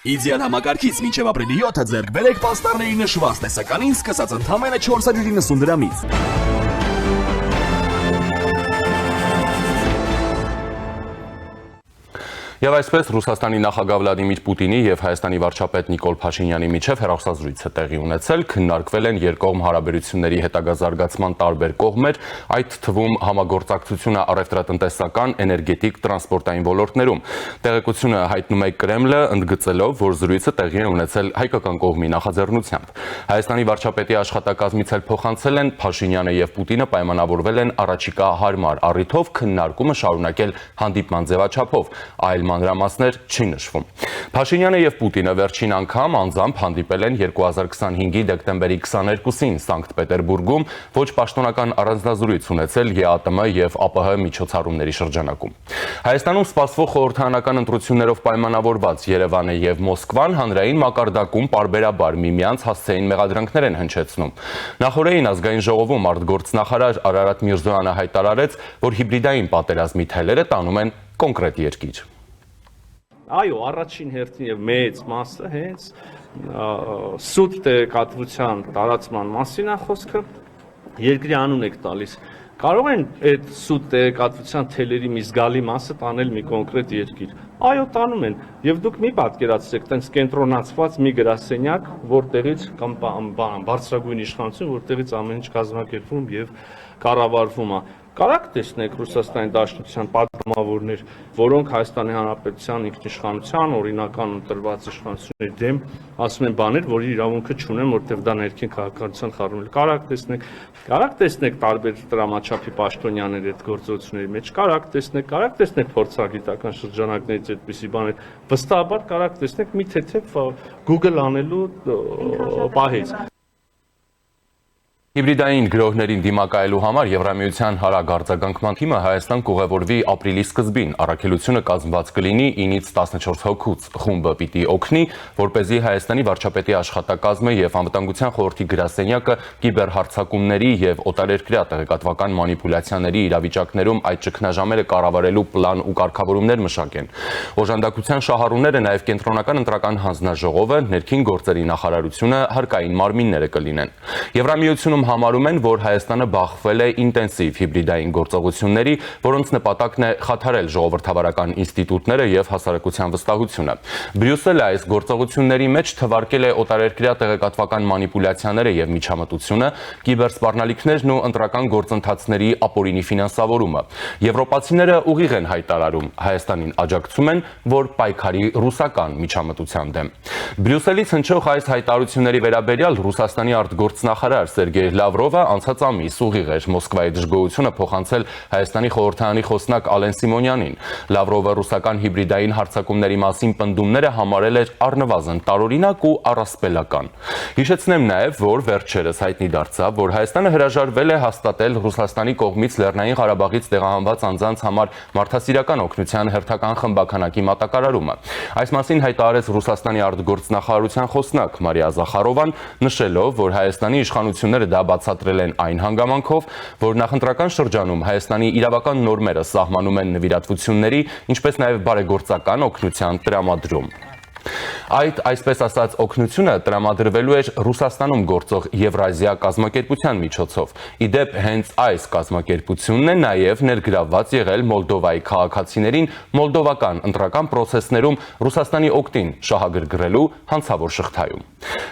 Իդեան համակարգից մինչև ապրիլի 7-ը ձեռք բերեք պաստառների նշված տեսականին սկսած ընդամենը 490 դրամից։ Եվ այսպես Ռուսաստանի նախագահ Վլադիմիր Պուտինի եւ Հայաստանի վարչապետ Նիկոլ Փաշինյանի միջև հեռախոսազրույցը տեղի ունեցել, քննարկվել են երկկողմ հարաբերությունների հետագա զարգացման տարբեր կողմեր, այդ թվում համագործակցությունը առևտրատնտեսական, էներգետիկ, տրանսպորտային ոլորտներում։ Տեղեկությունը հայտնում է Կրեմլը, ընդգծելով, որ զրույցը տեղի է ունեցել հայկական կողմի նախաձեռնությամբ։ Հայաստանի վարչապետի աշխատակազմից էլ փոխանցել են Փաշինյանը եւ Պուտինը պայմանավորվել են առաջիկա հարմար առիթով քննարկումը շարունակել հանդիպման ձևաչափով, այլ մանրամասներ չի նշվում։ Փաշինյանը եւ Պուտինը վերջին անգամ անձամբ հանդիպել են 2025-ի դեկտեմբերի 22-ին Սանկտ Պետերբուրգում, ոչ պաշտոնական առանձնազրույց ունեցել ԵԱՏՄ եւ ԱՊՀ միջոցառումների շրջանակում։ Հայաստանում սպասվող խորհրդարանական ընտրություններով պայմանավորված Երևանը եւ Մոսկվան հանրային մակարդակում պարբերաբար միմյանց հասցեին մեղադրանքներ են հնչեցնում։ Նախորդին ազգային ժողովում արտգործնախարար Արարատ Միրզոյանը հայտարարեց, որ հիբրիդային պատերազմի թելերը տանում են կոնկրետ երկիր։ Այո, առաջին հերթին եւ մեծ մասը հենց սուտ տեղեկատվության տարածման մասին է խոսքը, երկրի անուն եք տալիս։ Կարող են այդ սուտ տեղեկատվության թելերի մի զգալի մասը տանել մի կոնկրետ երկիր։ Այո, տանում են։ Եվ դուք մի պատկերացրեք, տենց կենտրոնացված մի գրասենյակ, որտեղից կամ բարձրագույն իշխանություն, որտեղից ամեն ինչ կազմակերպվում եւ կառավարվում է։ Կարակ տեսնեք Ռուսաստանի Դաշնության պատգամավորներ, որոնք Հայաստանի Հանրապետության ինքնիշխանության, օրինական ընտրված իշխանությունների դեմ ասում են բաներ, որի իրավունքը չունեն, որտեղ դա ներքին քաղաքականության խառնում է։ Կարակ տեսնեք տարբեր դրամաչափի պաշտոնյաների այդ գործողությունների մեջ, կարակ տեսնեք փորձագիտական շրջանակներից այդպիսի բաներ։ Վստահաբար կարակ տեսնեք մի թեթև Google անելու պահից։ Հիբրիդային գրոհներին դիմակայելու համար Եվրամիության հարագարձագանքման թիմը Հայաստան կուղևորվի ապրիլի սկզբին։ Առաքելությունը կազմված կլինի 9-ից 14 հոգուց։ Խումբը պիտի օգնի, որպեսզի Հայաստանի վարչապետի աշխատակազմը եւ անվտանգության խորհրդի գրասենյակը կիբերհարձակումների եւ օտարերկրյա տեղեկատվական մանիպուլյացիաների իրավիճակներում այդ ճգնաժամերը կառավարելու պլան ու կարգավորումներ մշակեն։ Օժանդակության շահառուները նաեւ կենտրոնական ընտրական հանձնաժողովը, ներքին գործերի նախարարությունը, հարկային մարմինները կլինեն։ Եվրամիությունում համարում են, որ Հայաստանը բախվել է ինտենսիվ հիբրիդային գործողությունների, որոնց նպատակն է խաթարել ժողովրդավարական ինստիտուտները եւ հասարակության վստահությունը։ Բրյուսելը այս գործողությունների մեջ թվարկել է օտարերկրյա տեղեկատվական մանիպուլյացիաները եւ միջամտությունը, կիբերսպառնալիքներն ու ընտրական գործընթացների ապօրինի ֆինանսավորումը։ Եվրոպացիները ուղիղ են հայտարարում, Հայաստանին աջակցում են, որ պայքարի ռուսական միջամտության դեմ։ Բրյուսելից հնչող այս հայտարարությունների վերաբերյալ Ռուսաստանի արտգործնախարար Սերգեյ Լավրովը անցած ամիս ուղիղ էր Մոսկվայի դժգոհությունը փոխանցել Հայաստանի խորհրդարանի խոսնակ Ալեն Սիմոնյանին։ Լավրովը ռուսական հիբրիդային հարձակումների մասին պնդումները համարել էր առնվազն տարօրինակ ու առասպելական։ Հիշեցնեմ նաև, որ վերջերս հայտնի դարձավ, որ Հայաստանը հրաժարվել է հաստատել Ռուսաստանի կողմից Լեռնային Ղարաբաղից տեղահանված անձանց համար մարդասիրական օգնության հերթական խմբականակի մատակարարումը։ Այս մասին հայտարարեց Ռուսաստանի արտգործնախարարության խոսնակ Մարիա Զախարովան, նշելով, որ Հայաստանի իշխանությունները դա բացատրել են այն հանգամանքով, որ նախընտրական շրջանում Հայաստանի իրավական նորմերը սահմանում են նվիրատվությունների, ինչպես նաև բարեգործական օգնության տրամադրում։ Այդ այսպես ասած օգնությունը տրամադրվելու էր Ռուսաստանում գործող Եվրազիա կազմակերպության միջոցով։ Իդեպ հենց այս կազմակերպությունն է նաև ներգրավված եղել Մոլդովայի քաղաքացիներին մոլդովական ընտրական պրոցեսներում Ռուսաստանի օգտին շահագրգռելու հանցավոր շղթայում։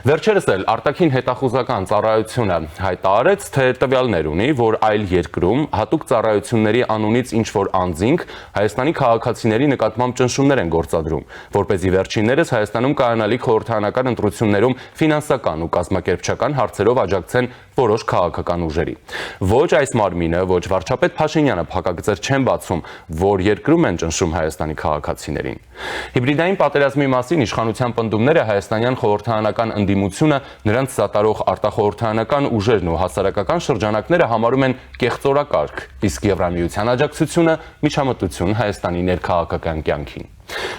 Վերջերս էլ արտաքին հետախուզական ծառայությունը հայտարարեց, թե տվյալներ ունի, որ այլ երկրում հատուկ ծառայությունների անունից ինչ-որ անձինք Հայաստանի քաղաքացիների նկատմամբ ճնշումներ են գործադրում, որպեսզի վերջիններս Հայաստանում կայանալիք խորհրդարանական ընտրություններում ֆինանսական ու կազմակերպչական հարցերով աջակցեն որոշ քաղաքական ուժերի։ Ոչ այս մարմինը, ոչ վարչապետ Փաշինյանը փակագծեր չեն բացում, որ երկրում են ճնշում Հայաստանի քաղաքացիներին։ Հիբրիդային պատերազմի մասին իշխանության պնդումները հայաստանյան խորհրդարանական ընդդիմությունը, նրանց սատարող արտախորհրդարանական ուժերն ու հասարակական շրջանակները համարում են կեղծորակարգ, իսկ Եվրամիության աջակցությունը միջամտություն Հայաստանի ներքաղաքական կյանքին։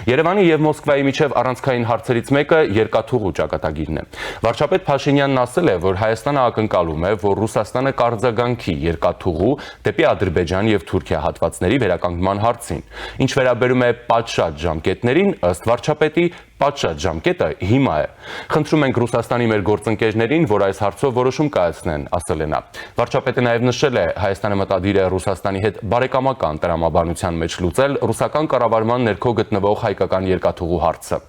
Երևանի եւ Մոսկվայի միջև առանցքային հարցերից մեկը երկաթուղու ճակատագիրն է։ Վարչապետ Փաշինյանն ասել է, որ Հայաստանը ակնկալում է, որ Ռուսաստանը կարձագանքի երկաթուղու դեպի Ադրբեջան եւ Թուրքիա հատվածների վերականգնման հարցին։ Ինչ վերաբերում է պատշաճ ժամկետներին, ըստ վարչապետի, պատշաճ ժամկետը հիմա է։ Խնդրում ենք Ռուսաստանի մեր գործընկերներին, որ այս հարցով որոշում կայացնեն, ասել է նա։ Վարչապետը նաև նշել է, Հայաստանը մտադիր է Ռուսաստանի հետ բարեկամական տրամաբանության մեջ լուծել ռուսական կառավարման ներքո գտնվող հայկական երկաթուղու հարցը։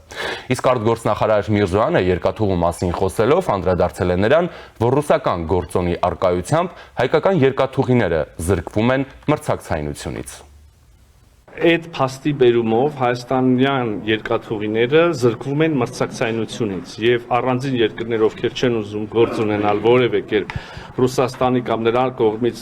Իսկ արտգործնախարար Միրզոյանը երկաթուղու մասին խոսելով անդրադարձել է նրան, որ ռուսական գործոնի արկայությամբ հայկական երկաթուղիները զրկվում են մրցակցայնությունից։ Այդ փաստի բերումով հայաստանյան երկաթուղիները զրկվում են մրցակցայնությունից եւ առանձին երկրներ, ովքեր չեն ուզում գործ ունենալ որևէ կերպ Ռուսաստանի կամ նրա կողմից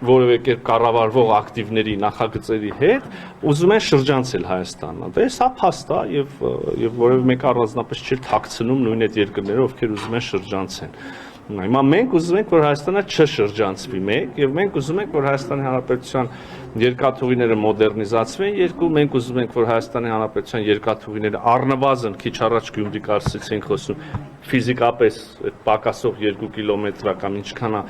որևէ կերպ կառավարվող ակտիվների նախագծերի հետ, ուզում են շրջանցել Հայաստանը։ Դե սա փաստ է եւ որևէ մեկը առանձնապես չի թաքցնում նույն այդ երկրները, ովքեր ուզում են շրջանցեն։ Հիմա մենք ուզում ենք, որ Հայաստանը չշրջանցվի մեկ, եւ մենք ուզում ենք, որ Հայաստանի Հանրապետության երկաթուղիները մոդեռնիզացվեն երկու, մենք ուզում ենք, որ Հայաստանի Հանրապետության երկաթուղիները առնվազն քիչ առաջ Գյումրի կարծիքից ենք խոսում, ֆիզիկապես այդ պակասող 2 կիլոմետր կամ ինչքան է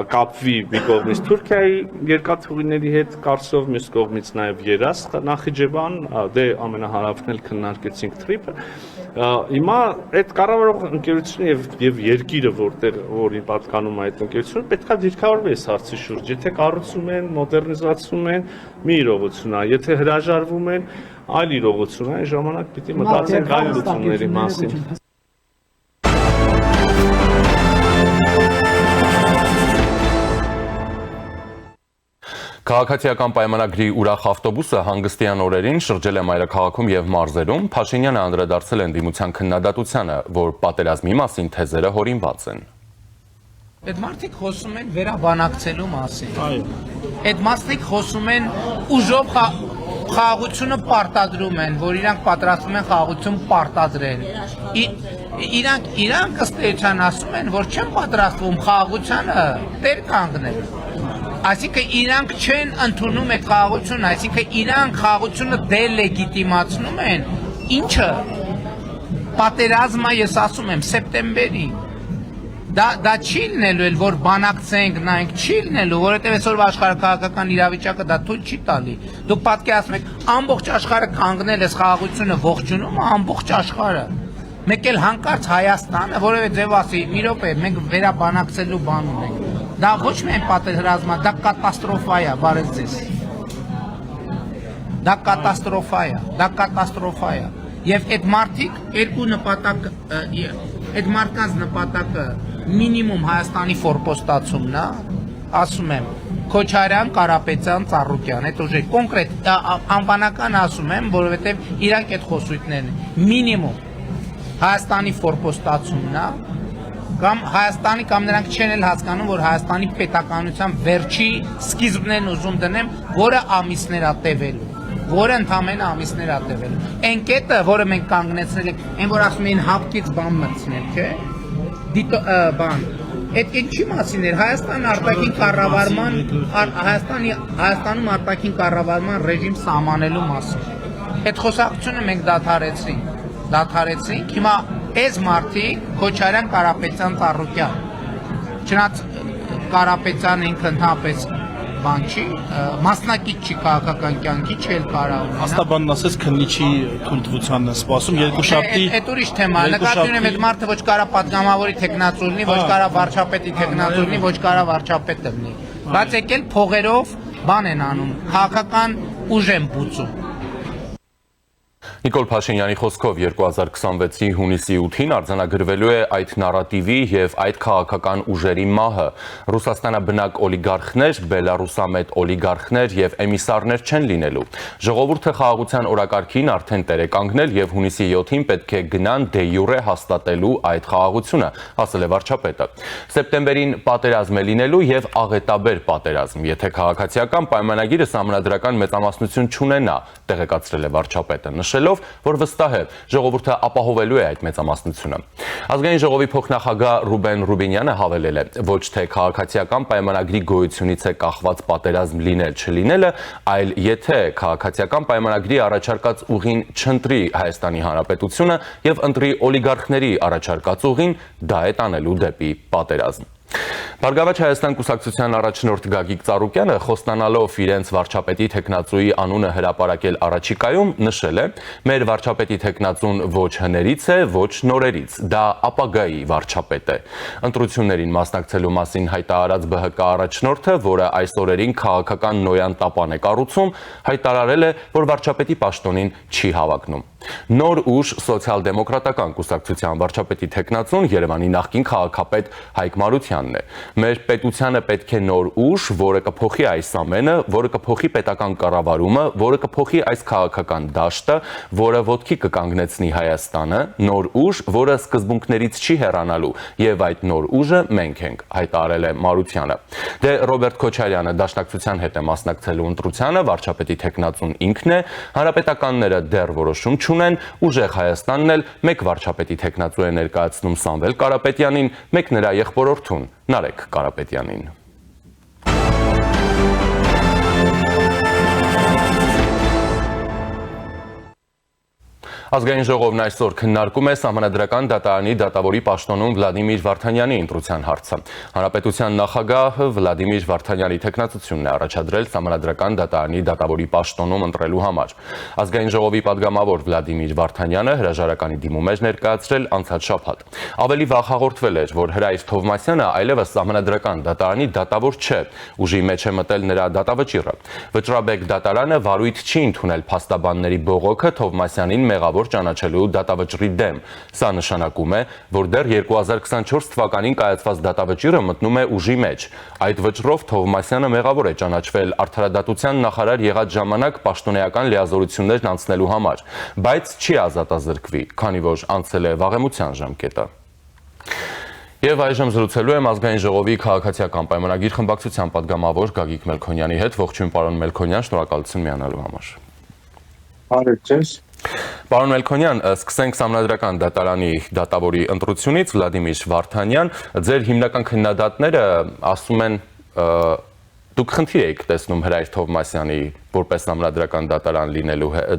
կապվի մի կողմից Թուրքիայի երկաթուղիների հետ կարծով, մյուս կողմից նաև երաստ Նախիջևան, դե ամենահարավն էլ քննարկեցինք թրիփը։ Հիմա այդ կառավարող ընկերությունը եւ երկիրը, որին պատկանում է այդ ընկերությունը, պետքա դիրքավորվի այս հարցի շուրջ։ Եթե կառուցում են, մոդեռնիզացում են, մի իրողություն է, եթե հրաժարվում են, այլ իրողություն է, այն ժամանակ պիտի մտածենք այլ լուծումների մասին։ Քաղաքացիական պայմանագրի ուրախ ավտոբուսը հանգստյան օրերին շրջել է մայրաքաղաքում եւ մարզերում, Փաշինյանը անդրադարձել է ընդդիմության քննադատությանը, որ պատերազմի մասին թեզերը հորինված են։ Այդ մարդիկ խոսում են վերաբանակցելու մասին։ Այդ մարդիկ խոսում են ուժով խաղաղությունը պարտադրում են, որ իրանք պատրաստվում են խաղաղություն պարտադրել։ Իրանք ըստ էության ասում են, որ չեն պատրաստվում խաղաղությանը տեր կանգնել։ Այսինքն իրանք չեն ընդունում այդ խաղաղությունը, այսինքն իրանք խաղաղությունը դելեգիտիմացնում են, ինչը պատերազմը, ես ասում եմ, սեպտեմբերի։ Դա չի լինելու էլ, որ բանակցենք, նայենք, չի լինելու, որովհետև այսօրվա աշխարհակաղակական իրավիճակը դա թույլ չի տալի։ Դուք պատկերացնում եք, ամբողջ աշխարհը կանգնել է խաղաղությունը ողջունում, ամբողջ աշխարհը։ Մեկ էլ հանկարծ Հայաստանը, որևէ ձև ասի, մի րոպե, մենք վերաբանակցելու բան ունենք։ Դա ոչ միայն պատերազմա, դա կատաստրոֆա է, բարև ձեզ։ Դա կատաստրոֆա է։ Եվ այդ մարդիկ երկու նպատակ, այդ մարդկանց նպատակը մինիմում Հայաստանի ֆորպոստացումն է, ասում եմ, Քոչարյան, Կարապետյան, Ծառուկյան, այդ ուժը կոնկրետ անվանական ասում եմ, որովհետև իրանք այդ խոսույթներն են, մինիմում Հայաստանի ֆորպոստացումն է, կամ Հայաստանի կամ նրանք չեն էլ հասկանում, որ Հայաստանի պետականության վերջի սկիզբն են ուզում դնեմ, որը ամիսներ է տևելու, որը ընդամենը ամիսներ է տևելու։ Այն կետը, որը մենք կանգնեցրել ենք, այն որ ասում են հապկից բան մտցնել, չէ՞։ Բան։ Այդ ինչի մասին էր Հայաստանի արտաքին կառավարման, Հայաստանում արտաքին կառավարման ռեժիմ սահմանելու մասին։ Այդ խոսակցությունը մենք դադարեցրինք, հիմա այս մարդիկ Քոչարյան, Կարապետյան, Ծառուկյան, չնայած Կարապետյանը ինքը ընդհանրապես բան չի, մասնակից չի քաղաքական կյանքի, չէ՞ կարող ունենա։ Աստաբանն ասեց քննիչի թույլտվությանն է սպասում երկուշաբթի։ Այդ ուրիշ թեմա է, նկատի ունեմ այդ մարդը ոչ կարա պատգամավորի թեկնածու լինի, ոչ կարա վարչապետի թեկնածու լինի, ոչ կարա վարչապետ լինի։ Բայց եկել փողերով բան են անում, քաղաքական ուժ են բուծում։ Նիկոլ Փաշինյանի խոսքով 2026-ի հունիսի 8-ին արձանագրվելու է այդ նարատիվի եւ այդ քաղաքական ուժերի մահը։ Ռուսաստանաբնակ օլիգարխներ, բելարուսամետ օլիգարխներ եւ էմիսարներ չեն լինելու։ Ժողովուրդը խաղաղության օրակարգին արդեն տեր է կանգնել եւ հունիսի 7-ին պետք է գնան դե յուրե հաստատելու այդ խաղաղությունը, ասել է վարչապետը։ Սեպտեմբերին պատերազմ է լինելու եւ աղետաբեր պատերազմ, եթե քաղաքացիական պայմանագիրը սահմանադրական մեծամասնություն չունենա, տեղեկացրել է վարչապետը, նշելով, հայտարարելով, որ վստահ է, ժողովուրդը ապահովելու է այդ մեծամասնությունը։ Ազգային ժողովի փոխնախագահ Ռուբեն Ռուբինյանը հավելել է, ոչ թե քաղաքացիական պայմանագրի գոյությունից է կախված պատերազմ լինել-չլինելը, այլ եթե քաղաքացիական պայմանագրի առաջարկած ուղին չընտրի Հայաստանի Հանրապետությունը եւ ընտրի օլիգարխների առաջարկած ուղին, դա է տանելու դեպի պատերազմ։ Բարգավաճ Հայաստան կուսակցության առաջնորդ Գագիկ Ծառուկյանը խոստանալով իրենց վարչապետի թեկնածուի անունը հրապարակել առաջիկայում նշել է. մեր վարչապետի թեկնածուն ոչ հներից է, ոչ նորերից, դա ապագայի վարչապետ է։ Ընտրություններին մասնակցելու մասին հայտարարած ԲՀԿ առաջնորդը, որը այս օրերին քաղաքական նոյան տապան է կառուցում, հայտարարել է, որ վարչապետի պաշտոնին չի հավակնում։ Նոր ուժ սոցիալ-դեմոկրատական կուսակցության վարչապետի թեկնածուն Երևանի նախկին քաղաքապետ Հայկ Մարությանն է։ Մեր պետությանը պետք է նոր ուժ, որը կփոխի այս ամենը, որը կփոխի պետական կառավարումը, որը կփոխի այս քաղաքական դաշտը, որը ոտքի կկանգնեցնի Հայաստանը, նոր ուժ, որը սկզբունքներից չի հեռանալու, եւ այդ նոր ուժը մենք ենք, հայտարարել է Մարությանը։ Դե Ռոբերտ Քոչարյանը դաշնակցության հետ է մասնակցելու ընտրությանը, վարչապետի թեկնածուն ինքն է, հանրապետականները դեռ որոշում չունեն, ուժեղ Հայաստանն էլ մեկ վարչապետի թեկնածու է ներկայացնում Սամվել Կարապետյանին, մեկ նրա եղբորորդուն Նարեկ Կարապետյանին։ Ազգային ժողովն այսօր քննարկում է Սահմանադրական դատարանի դատավորի պաշտոնում Վլադիմիր Վարդանյանի ընտրության հարցը։ Հանրապետության նախագահը Վլադիմիր Վարդանյանի թեկնածությունն է առաջադրել Սահմանադրական դատարանի դատավորի պաշտոնում ընտրելու համար։ Ազգային ժողովի падգամավոր Վլադիմիր Վարդանյանը հրաժարականի դիմում էր ներկայացրել անցած շաբաթ։ Ավելի վաղ հաղորդվել էր, որ Հրայր Թովմասյանը այլևս Սահմանադրական դատարանի դատավոր չէ, ուժի մեջ է մտել նրա դատավճիռը։ Վճռաբեկ դատարանը վարույթ չի ընդունել փաստաբանների բողոքը Թովմասյանին մեղավոր ճանաչելու դատավճռի դեմ։ Սա նշանակում է, որ դեռ 2024 թվականին կայացված դատավճիռը մտնում է ուժի մեջ։ Այդ վճռով Թովմասյանը մեղավոր է ճանաչվել արդարադատության նախարար եղած ժամանակ պաշտոնեական լիազորություններն անցնելու համար, բայց չի ազատազրկվի, քանի որ անցել է վաղեմության ժամկետը։ Եվ այժմ զրուցելու եմ Ազգային ժողովի քաղաքացիական պայմանագիր խմբակցության падգամավոր Գագիկ Մելքոնյանի հետ։ Ողջույն պարոն Մելքոնյան, շնորհակալություն միանալու համար։ Բարև ձեզ։ Պարոն Մելքոնյան, սկսենք Սահմանադրական դատարանի դատավորի ընտրությունից, Վլադիմիր Վարդանյան, ձեր հիմնական քննադատները ասում են, դուք խնդիր եք տեսնում Հրայր Թովմասյանի որպես Սահմանադրական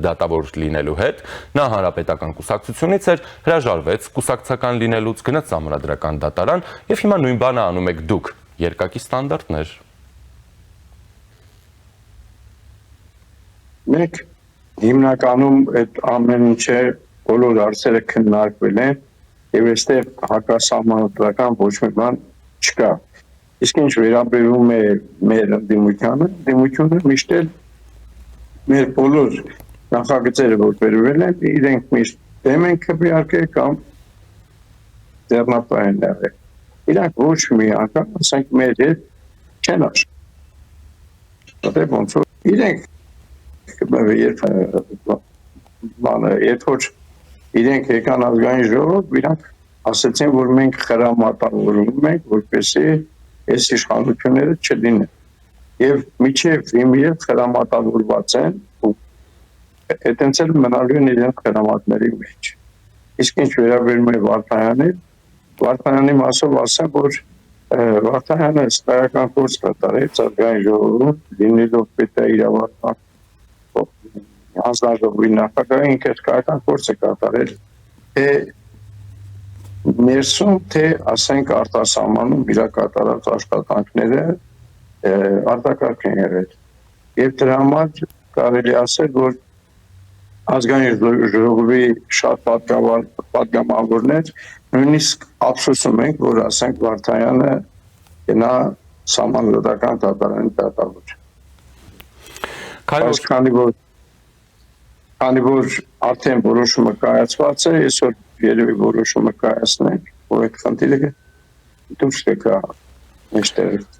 դատավոր լինելու հետ, նա հանրապետական կուսակցությունից էր, հրաժարվեց կուսակցական լինելուց, գնաց Սահմանադրական դատարան եւ հիմա նույն բանը անում եք դուք, երկակի ստանդարտներ։ Մենք հիմնականում այդ ամեն ինչը բոլոր հարցերը քննարկվել են եւ այստեղ հակասահմանադրական ոչ մի բան չկա։ Իսկ ինչ վերաբերում է մեր դիմությունը միշտ էլ մեր բոլոր նախագծերը որ վերվել են, իրենք միշտ դեմ են քվեարկել կամ ձեռնապահ են եղել։ Իրանք ոչ մի անգամ, ասենք մեր հետ չեն աշխատել։ Դե ոնց որ իրենք երբ որ իրենք եկան ազգային ժողով, իրանք ասացին, որ մենք խրամատավորում ենք, որպեսզի այս իշխանությունները չլինեն։ Եվ միջև հիմա խրամատավորված են, ու այդտենց էլ մնալու են իրենք խրամատների մեջ։ Իսկ ինչ վերաբերում է Վարդանյանի մասով ասեմ, որ Վարդանյանը սպայական գործ կատարեց ազգային ժողովում, լինելով պետաիրավական հանձնաժողովի նախագահը ինքը սպայական գործ է կատարել, թե ներսում, թե ասենք արտասահմանում իր կատարած աշխատանքները արտակարգ են եղել։ Եվ դրա համար կարելի ասել, որ ազգային ժողովի շատ պատգամավորներ նույնիսկ ափսոսում ենք, որ ասենք Վարդանյանը գնա Սահմանադրական դատարանի դատավոր։ Քանի որ արդեն որոշումը կայացված է, այսօր երևի որոշումը կայացնենք, որ այդ խնդիրը դուրս կգա մեջտեղից։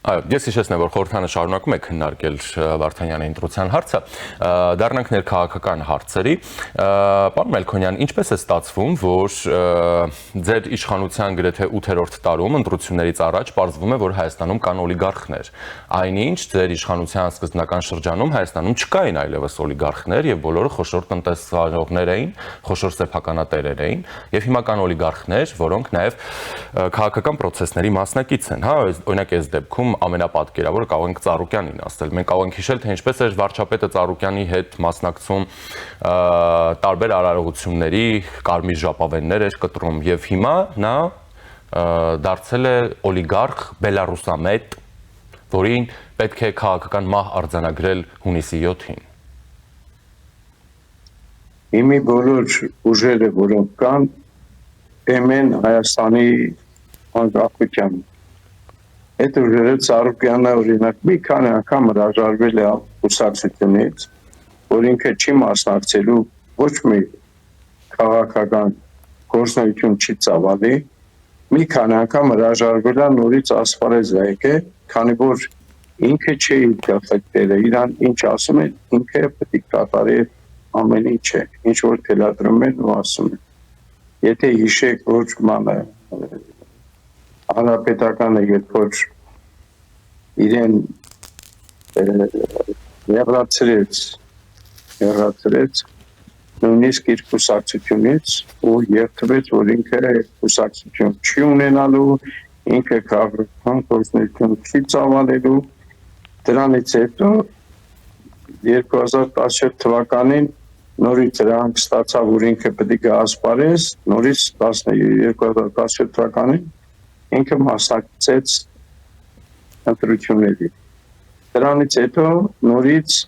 Այո, ես հիշեցնեմ, որ խորհրդանը շարունակում է քննարկել Վարդանյանի ընտրության հարցը, դառնանք ներքաղաքական հարցերի։ Պարոն Մելքոնյան, ինչպես է ստացվում, որ ձեր իշխանության գրեթե 8-րդ տարում ընտրություններից առաջ պարզվում է, որ Հայաստանում կան օլիգարխներ, այնինչ ձեր իշխանության սկզբնական շրջանում Հայաստանում չկային այլևս օլիգարխներ եւ բոլորը խոշոր տնտեսվարողներ էին, խոշոր սեփականատերեր էին եւ հիմա կան օլիգարխներ, որոնք նաեւ քաղաքական process-ների մասնակից են, հա, օրինակ այս դեպքում ամենապատկերավորը կարող ենք Ծառուկյանին ասել։ Մենք կարող ենք հիշել, թե ինչպես էր վարչապետը Ծառուկյանի հետ մասնակցում տարբեր արարողությունների, կարմիր ժապավեններ էր կտրում եւ հիմա նա դարձել է օլիգարխ բելարուսամետ, որին պետք է քաղաքական մահ արձանագրել հունիսի 7-ին։ Իմի բոլոր ուժերը, որոնք կան, եմեն Հայաստանի անկախության։ Այդ ուժերը Ծառուկյանը օրինակ մի քանի անգամ հրաժարվել է կուսակցությունից, որ ինքը չի մասնակցելու ոչ մի քաղաքական գործունեություն չի ծավալի, մի քանի անգամ հրաժարվել է նորից ասպարեզ եկե, քանի որ ինքը չի գլխատերը, իրան ինչ ասում է, ինքը պետք է կատարի ամեն ինչը, ինչ որ թելադրում են ու ասում են։ Եթե հիշեք, որ մանը հանրապետականը երբ որ իրեն հեռացրեց նույնիսկ իր կուսակցությունից ու երդվեց, որ ինքը կուսակցություն չի ունենալու, ինքը քաղաքական գործունեություն չի ծավալելու, դրանից հետո 2017 թվականին նորից նրանք ստացավ, որ ինքը պետք է ասպարես, նորից 2017 թվականին ինքը մասնակցեց ընտրությունների։ Դրանից հետո նորից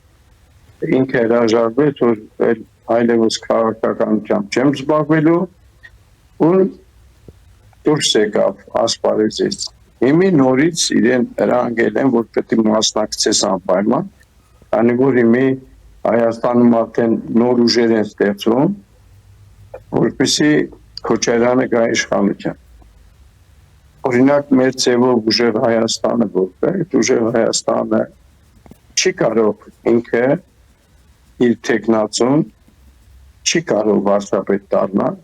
ինքը հրաժարվեց, որ այլևս քաղաքականությամբ չեմ զբաղվելու ու դուրս եկավ ասպարեզից։ Հիմի նորից իրեն հրանգել են, որ պետք է մասնակցես անպայման, քանի որ հիմի Հայաստանում արդեն նոր ուժեր են ստեղծվում, որպեսզի Քոչարյանը գա իշխանության։ Օրինակ մեր ձևով ուժեղ Հայաստանը որտեղ, ուժեղ Հայաստանը չի կարող ինքը իր տեխնացուն չի կարող վարչապետ դառնալ,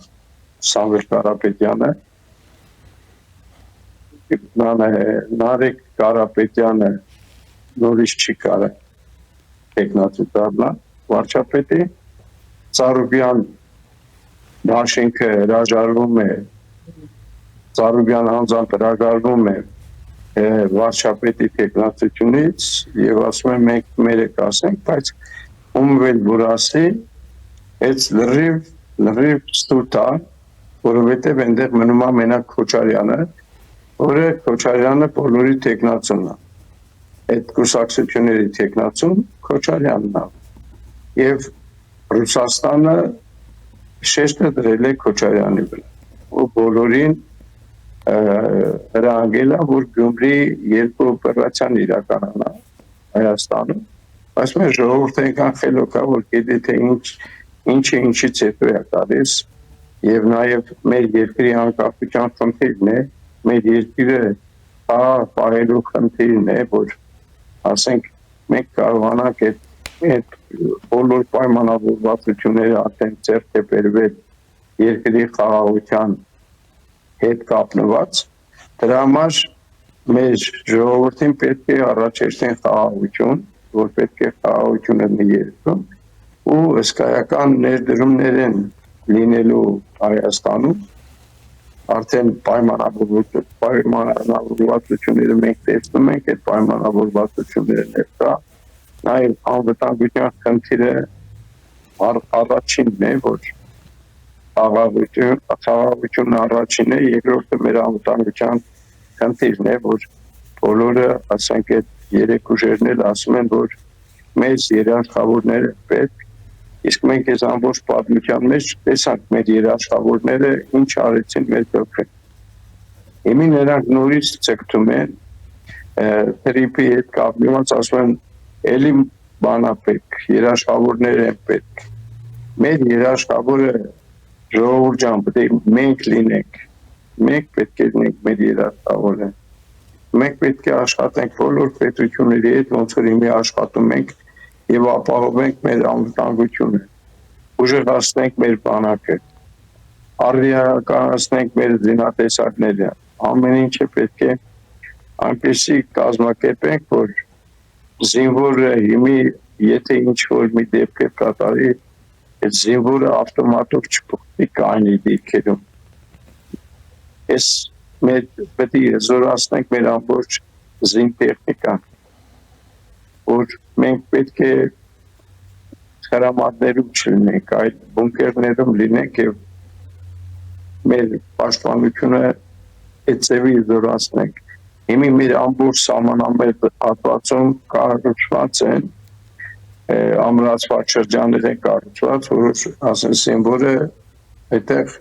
Սամվել Կարապետյանը, Նարեկ Կարապետյանը նորից չի կարող տեխնացու դառնալ վարչապետի, Ծառուկյան դաշինքը հրաժարվում է Ծառուկյան անձամբ հրաժարվում է վարչապետի տեխնացությունից եւ ասում է մենք մերը կասենք, բայց ում որ ասի, այդ լրիվ ստուտա, որովհետեւ այնտեղ մնում է մենակ Քոչարյանը, որը Քոչարյանը բոլորի տեխնացուն է։ Այդ կուսակցությունների տեխնացուն Քոչարյանն է։ Եվ Ռուսաստանը շեշտը դրել է Քոչարյանի վրա։ Ու բոլորին հրանգել է, որ Գյումրի երկու օպերացիան իրականանա Հայաստանում, ասում է ժողովուրդը այնքան խելոք է, որ գիտի թե ինչը ինչից հետո է տալիս եւ նաեւ մեր երկրի անկախության խնդիրն է, մեր երկիրը պահելու խնդիրն է, որ ասենք մենք կարողանանք այդ բոլոր պայմանավորվածությունները արդեն ձեռք է բերվել երկրի խաղաղության հետ կապնված, դրա համար մեր ժողովրդին պետք է առաջերտին խաղաղություն, որ պետք է խաղաղությունը ներդրում ու հսկայական ներդրումներ են լինելու Հայաստանում, արդեն պայմանավորվածությունները մենք տեսնում ենք, այդ պայմանավորվածությունները ներկա, նաև անվտանգության խնդիրը առաջինն է, որ խաղաղությունն առաջին է, երկրորդը մեր անվտանգության խնդիրն է, որ բոլորը, ասենք այդ երեք ուժերն էլ ասում են, որ մեծ երաշխավորները պետք, իսկ մենք այս ամբողջ պատմության մեջ տեսանք մեր երաշխավորները ինչ արեցին մեր գլխին։ Հիմա նրանք նորից ցկտում են, տրիպի հետ կապված ասում են, էլի բանա պետք, երաշխավորներ են պետք։ Մեր երաշխավորը ժողովուրդ ջան, պետք է մենք լինենք, մենք պետք է լինենք մեր երաշխավորը։ մենք պետք է աշխատենք բոլոր պետությունների հետ, ոնց որ հիմա աշխատում ենք եւ ապահովենք մեր անվտանգությունը, ուժեղացնենք մեր բանակը, արդիականացնենք մեր զինատեսակները, ամեն ինչը պետք է այնպեսի կազմակերպենք, որ զինվորը հիմի եթե ինչ-որ մի դեպք է կատարի, այդ զինվորը ավտոմատով չփոխվի կայանի դիրքերում։ Ես մեր պետք է զորացնենք մեր ամբողջ զինտեխնիկան, որ մենք պետք է խրամատներում չլինենք, այլ բունկերներում լինենք եւ մեր պաշտպանությունը այդ ձևի զորացնենք։ Հիմի մեր ամբողջ սահմանամետ հատվածում կառուցված են ամրացված շրջաններ են կառուցված, որ ասեն զինվորը այդտեղ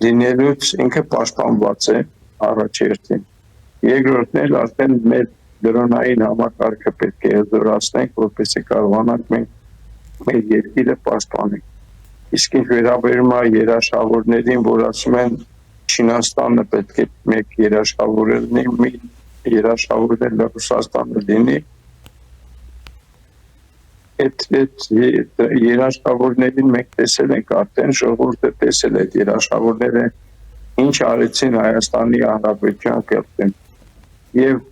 լինելուց ինքը պաշտպանված է առաջերտին։ Երկրորդն էլ արդեն մեր դրոնային համակարգը պետք է զորացնենք, որպեսզի կարողանանք մենք մեր երկիրը պաշտպանենք։ Իսկ ինչ վերաբերում է երաշխավորներին, որ ասում են Չինաստանը պետք է մեկ երաշխավոր լինի, մի երաշխավոր Ռուսաստանը լինի, այդ երաշխավորներին մենք տեսել ենք արդեն, ժողովուրդը տեսել է այդ երաշխավորները ինչ արեցին Հայաստանի Հանրապետության կողքին եւ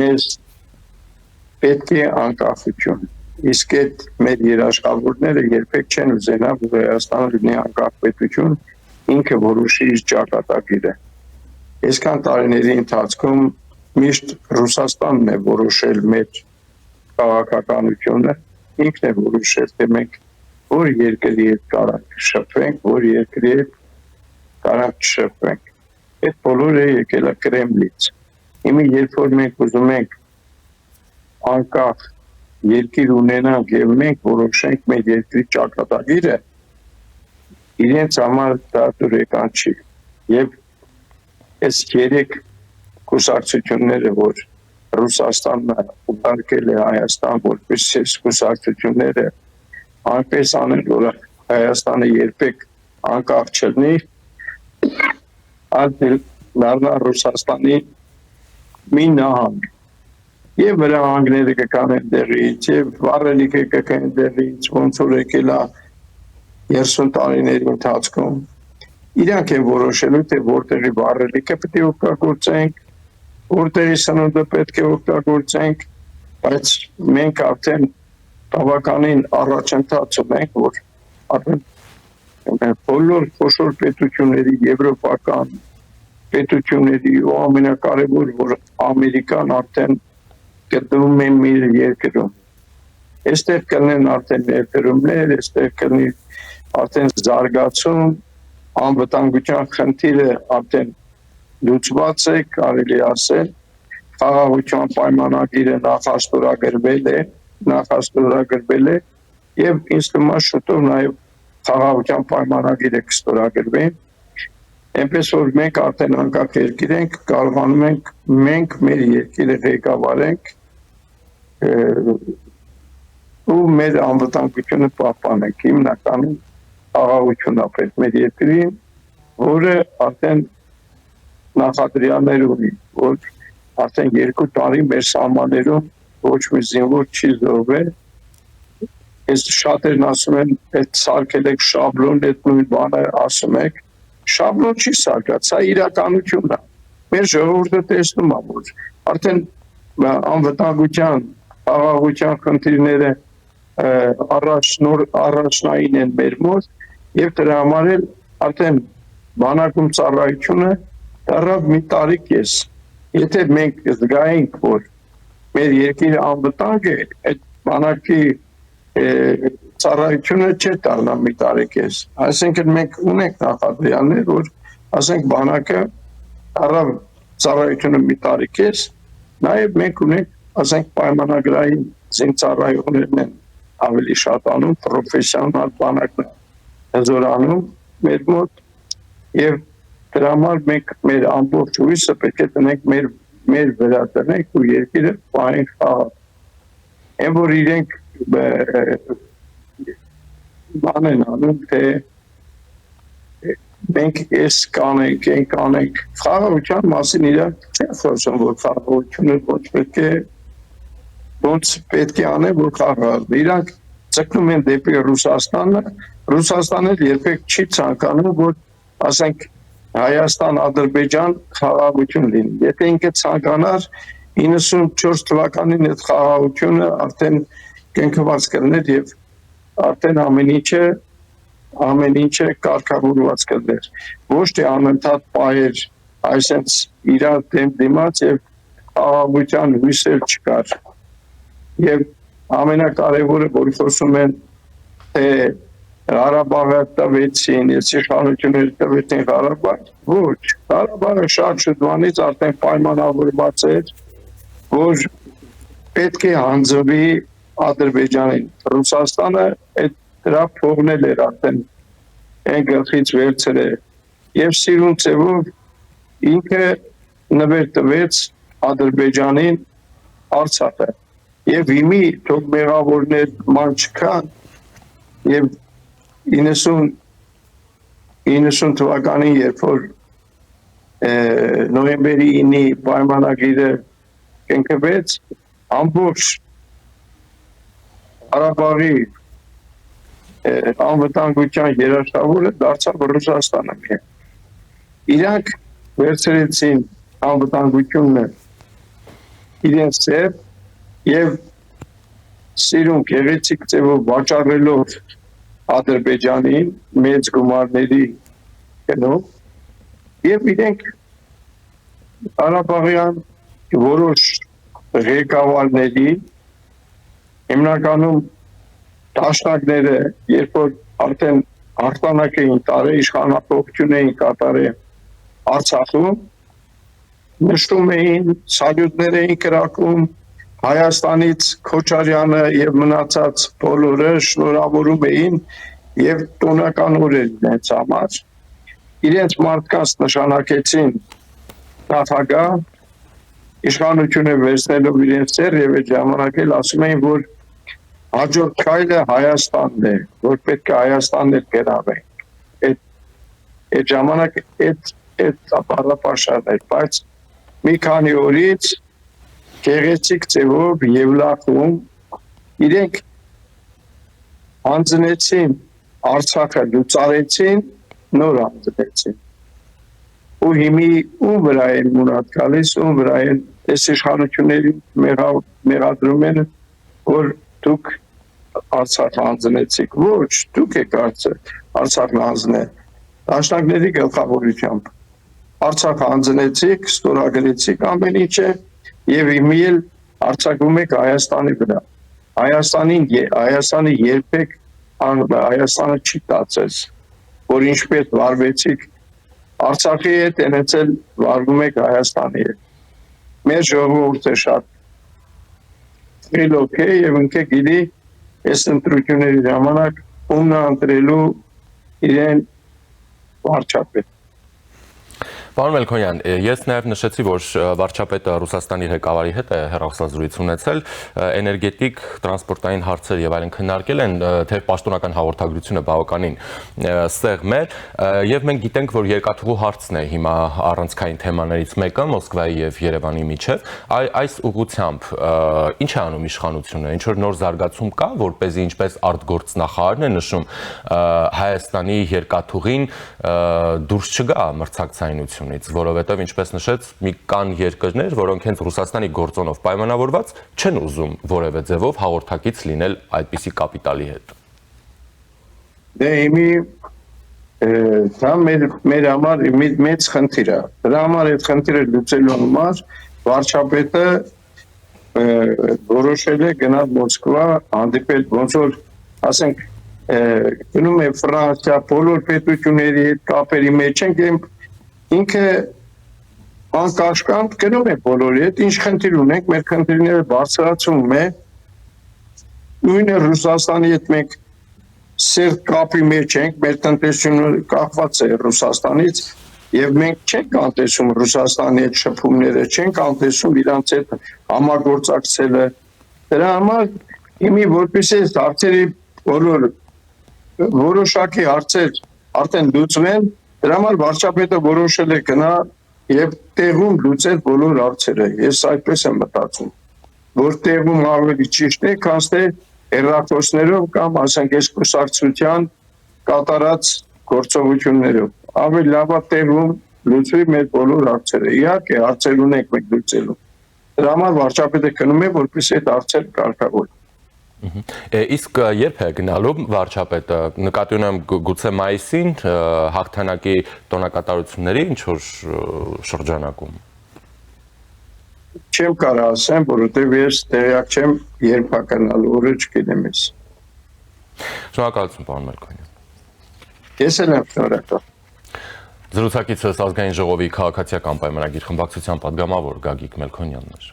մեզ պետք է անկախություն, իսկ այդ մեր երաշխավորները երբեք չեն ուզենա, որ Հայաստանը լինի անկախ պետություն, ինքը որոշի իր ճակատագիրը։ Այսքան տարիների ընթացքում միշտ Ռուսաստանն է որոշել մեր քաղաքականությունը, ինքն է որոշել, թե մենք որ երկրի հետ կարանք շփվենք, որ երկրի հետ կարանք չշփվենք։ Այդ բոլորը եկել է Կրեմլից։ Հիմա երբ որ մենք ուզում ենք անկախ երկիր ունենանք եւ մենք որոշենք մեր երկրի ճակատագիրը, իրենց համար դա դուրեկան չի։ Եվ այս երեք կուսակցությունները, որ Ռուսաստանն ուղարկել է Հայաստան, որպեսզի կուսակցությունները այնպես անեն, որ Հայաստանը երբեք անկախ չլինի, այլ դառնա Ռուսաստանի մի նահանգ։ Եվ վրահանգները կկանեն դեղից, եւ վառելիքը կկանեն դեղից, ոնց որ եկել է 30 տարիների ընթացքում։ Իրանք են որոշելու, թե որտեղի վառելիքը պետք է օգտագործենք, որտեղի սնունդը պետք է օգտագործենք, բայց մենք արդեն բավականին առաջընթաց ունենք, որ արդեն բոլոր խոշոր պետությունների, եվրոպական պետությունների ու ամենակարևոր, որ Ամերիկան արդեն գտնվում է մեր երկրում։ Այստեղ կլինեն արդեն ներդրումներ, այստեղ կլինի արդեն զարգացում, անվտանգության խնդիրը արդեն լուծված է, կարելի ասել, խաղաղության պայմանագիրը նախաստորագրվել է եւ ինձ թվում է շուտով նաեւ խաղաղության պայմանագիրը կստորագրվի։ Այնպես որ մենք արդեն անկախ երկիր ենք, կարողանում ենք մենք մեր երկիրը ղեկավարենք ու մեր անվտանգությունը պահպանենք։ Հիմնականում խաղաղություն ապրել մեր երկրին, որը արդեն նախադրյալներ ունի, որ արդեն 2 տարի մեր սահմաններում ոչ մի զինվոր չի զոհվել։ Ես շատերն ասում են, այդ սարքել եք շաբլոն, այդ նույն բանը ասում եք, շաբլոն չի սարքած, սա իրականությունն է։ Մեր ժողովուրդը տեսնում է, որ արդեն անվտանգության, խաղաղության խնդիրները առաջնային են մեր մոտ եւ դրա համար էլ արդեն բանակում ծառայությունը դառավ մի տարի կես։ Եթե մենք զգայինք, որ մեր երկիրը անվտանգ է, այդ բանակի ծառայությունը չէ դառնա մի տարի կես։ Այսինքն մենք ունենք նախադրյալներ, որ ասենք բանակը դառավ ծառայությունը մի տարի կես, նաեւ մենք ունենք, ասենք պայմանագրային զինծառայողներն են ավելի շատանում, պրոֆեսիոնալ բանակն հզորանում մեր մոտ եւ դրա համար մենք մեր ամբողջ հույսը պետք է տնենք մեր վրա տնենք ու երկիրը պահենք խաղաղ։ Այն որ իրենք բան են անում, թե մենք էս կանենք, այն կանենք, խաղաղության մասին իրանք չեն խոսում, որ խաղաղությունը ոնց պետք է անեն, որ խաղաղ։ Իրանք ցկնում են դեպի Ռուսաստանը, Ռուսաստանը երբեք չի ցանկանում, որ ասենք Հայաստան-Ադրբեջան խաղաղություն լինի։ Եթե ինքը ցանկանար 94 թվականին այդ խաղաղությունը արդեն կնքված կլներ եւ արդեն ամեն ինչը կարգավորված կլներ։ Ոչ թե անընդհատ պահեր այսպես իրար դիմաց եւ խաղաղության հույսեր չկար։ Եվ ամենակարևորը, որ խոսում են, թե Ղարաբաղը տվեցին, իշխանությունները տվեցին Ղարաբաղ, ոչ, Ղարաբաղը շատ շուտվանից արդեն պայմանավորված էր, որ պետք է հանձնվի Ադրբեջանին։ Ռուսաստանը այդ դրա փողնել էր արդեն այն գլխից վերցրել եւ սիրուն ծևով ինքը նվեր տվեց Ադրբեջանին Արցախը եւ հիմի թող մեղավորներ ման չկան եւ 90 թվականին երբ որ նոյեմբերի 9-ի պայմանագիրը կնքվեց ամբողջ Ղարաբաղի անվտանգության երաշխավորը դարձավ Ռուսաստանը։ Իրանք վերցրեցին անվտանգությունը իրենց ձեռ եւ սիրուն գեղեցիկ ձևով վաճառելով Ադրբեջանին մեծ գումարների գնով եւ իրենք Ղարաբաղյան որոշ ղեկավարների հիմնականում դաշնակները երբ որ արդեն արտանակ էին տարել իշխանապողություն էին կատարել Արցախում նշում էին սալյուտներ էին կրակում Հայաստանից Քոչարյանը եւ մնացած բոլորը շնորհավորում էին եւ տոնականորեն իրենց համար իրենց մարդկանց նշանակեցին նախագահ իշխանությունը վերցնելով իրենց ձեռ եւ այդ ժամանակ էլ ասում էին որ հաջորդ քայլը Հայաստանն է որ պետք է Հայաստանն էլ գնահատենք այդ ժամանակ այդ ապարապաշարն էր բայց մի քանի օրից գեղեցիկ ձևով եւ լախում իրենք հանձնեցին Արցախը լուծարեցին նոր հանձնեցին ու հիմի ում վրա են մունատ գալիս ում վրա են այս իշխանությունների մեղադրում են որ դուք Արցախ հանձնեցիք ոչ դուք եք Արցախն հանձնել դաշնակների գլխավորությամբ Արցախ հանձնեցիք ստորագրեցիք ամեն ինչը եւ հիմի էլ արձակվում եք Հայաստանի վրա Հայաստանի երբեք Հայաստանը չի տածես որ ինչպես վարվեցիք Արցախի հետ այնպես էլ վարվում եք Հայաստանի հետ մեր ժողովուրդը շատ խելոք է եւ ինքը գիտի այս ընտրությունների ժամանակ ումն ընտրելու իրեն վարչապետ Պարոն Մելքոնյան, ես նաև նշեցի, որ վարչապետը Ռուսաստանի ղեկավարի հետ է հեռախոսազրույց ունեցել, էներգետիկ, տրանսպորտային հարցեր եւ այլն քննարկել են, թե պաշտոնական հաղորդագրությունը բավականին ստեղմել, եւ մենք գիտենք, որ երկաթուղու հարցն է հիմա առանցքային թեմաներից մեկը Մոսկվայի եւ Երևանի միջեւ, այս ուղղությամբ ինչ է անում իշխանությունը, ինչ որ նոր զարգացում կա, որպեսզի ինչպես արտգործնախարարն է նշում Հայաստանի երկաթուղին դուրս չգա մրցակցայնություն որովհետև ինչպես նշեց մի կան երկրներ, որոնք հենց Ռուսաստանի գործոնով պայմանավորված չեն ուզում որևէ ձևով հաղորդակից լինել այդպիսի կապիտալի հետ։ Դե հիմի դա մեր համար մեծ խնդիր է։ Դրա համար այդ խնդիրը լուծելու համար վարչապետը որոշել է գնալ Մոսկվա, հանդիպել ոնց որ ասենք գնում է Ֆրանսիա, բոլոր պետությունների հետ կապերի մեջ ենք ինքը անկաշկանդ գնում է բոլորի հետ, ինչ խնդիր ունենք, մեր խնդիրները բարձրացում է, նույնը Ռուսաստանի հետ մենք սերտ կապի մեջ ենք, մեր տնտեսությունը կախված է Ռուսաստանից եւ մենք չենք անտեսում Ռուսաստանի հետ շփումները, չենք անտեսում իրանց հետ համագործակցելը, դրա համար իմի որպեսզի հարցերի բոլոր որոշակի հարցեր արդեն լուծվեն, դրա համար վարչապետը որոշել է գնա եւ տեղում լուծել բոլոր հարցերը։ Ես այդպես եմ մտածում, որ տեղում ավելի ճիշտ է, քան թե հեռախոսներով կամ ասենք այս կուսակցության կատարած գործողություններով։ Ավելի լավ է տեղում լուծվի մեր բոլոր հարցերը։ Իհարկե, հարցեր ունենք մենք լուծելու։ Դրա համար վարչապետը գնում է, որպեսզի այդ հարցերը կարգավորվի։ Իսկ երբ է գնալու վարչապետը, նկատի ունեմ գուցե մայիսին հաղթանակի տոնակատարությունների ինչ որ շրջանակում։ Չեմ կարող ասեմ, որովհետև ես տեղյակ չեմ երբ է գնալու, օրը չգիտեմ ես։ Շնորհակալություն, պարոն Մելքոնյան։ Ես էլ եմ շնորհակալ։ Զրուցակիցս ազգային ժողովի քաղաքացիական պայմանագիր խմբակցության պատգամավոր Գագիկ Մելքոնյանն էր։